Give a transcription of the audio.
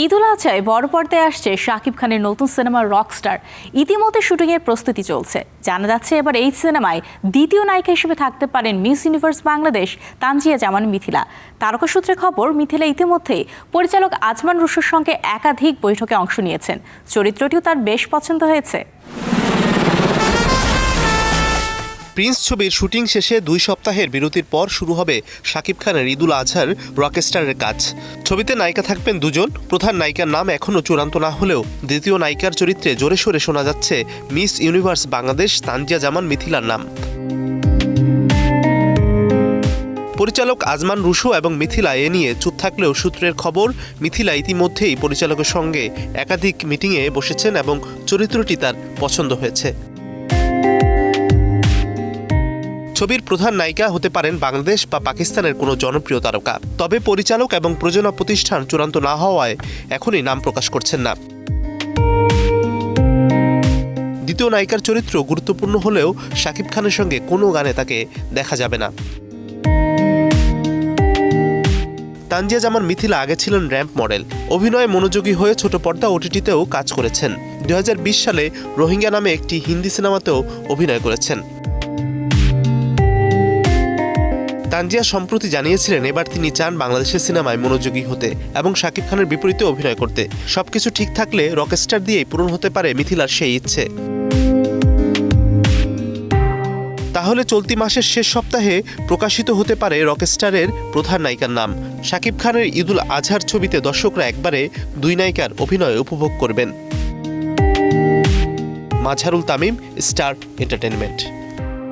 ঈদুল আজহায় বড় পর্দায় আসছে শাকিব খানের নতুন সিনেমা রকস্টার। ইতিমধ্যে শুটিংয়ের প্রস্তুতি চলছে। জানা যাচ্ছে এবার এই সিনেমায় দ্বিতীয় নায়িকা হিসেবে থাকতে পারেন মিস ইউনিভার্স বাংলাদেশ তানজিয়া জামান মিথিলা। তারকা সূত্রে খবর, মিথিলা ইতিমধ্যেই পরিচালক আজমান রুশোর সঙ্গে একাধিক বৈঠকে অংশ নিয়েছেন। চরিত্রটিও তার বেশ পছন্দ হয়েছে। প্রিন্স ছবির শুটিং শেষে 2 সপ্তাহের বিরতির পর শুরু হবে শাকিব খানের ঈদুল আজহার রকস্টারের কাজ। ছবিতে নায়িকা থাকবেন 2 জন। প্রধান নায়িকার নাম এখনও চূড়ান্ত না হলেও দ্বিতীয় নায়িকার চরিত্রে জোরে সোরে শোনা যাচ্ছে মিস ইউনিভার্স বাংলাদেশ তানজিয়া জামান মিথিলার নাম। পরিচালক আজমান রুশো এবং মিথিলা এ নিয়ে চুপ থাকলেও সূত্রের খবর, মিথিলা ইতিমধ্যেই পরিচালকের সঙ্গে একাধিক মিটিংয়ে বসেছেন এবং চরিত্রটি তার পছন্দ হয়েছে। ছবির প্রধান নায়িকা হতে পারেন বাংলাদেশ বা পাকিস্তানের কোনো জনপ্রিয় তারকা। তবে পরিচালক এবং প্রযোজনা প্রতিষ্ঠান চূড়ান্ত না হওয়ায় এখনই নাম প্রকাশ করছেন না। দ্বিতীয় নায়িকার চরিত্র গুরুত্বপূর্ণ হলেও শাকিব খানের সঙ্গে কোনো গানে তাকে দেখা যাবে না। তানজিয়া জামান মিথিলা আগে ছিলেন র্যাম্প মডেল। অভিনয়ে মনোযোগী হয়ে ছোট পর্দা ওটিটিতেও কাজ করেছেন। 2020 সালে রোহিঙ্গা নামে একটি হিন্দি সিনেমাতেও অভিনয় করেছেন। তানজিয়া সম্প্রতি জানিয়েছিলেন এবার তিনি চান বাংলাদেশের সিনেমায় মনোযোগী হতে এবং শাকিব খানের বিপরীতে অভিনয় করতে। সবকিছু ঠিক থাকলে রকস্টার দিয়েই পূরণ হতে পারে মিথিলার সেই ইচ্ছে। তাহলে চলতি মাসের শেষ সপ্তাহে প্রকাশিত হতে পারে রকস্টারের প্রধান নায়িকার নাম। শাকিব খানের ঈদুল আজহার ছবিতে দর্শকরা একবারে 2 নায়িকার অভিনয় উপভোগ করবেন। Mazharul Tamim, star entertainment.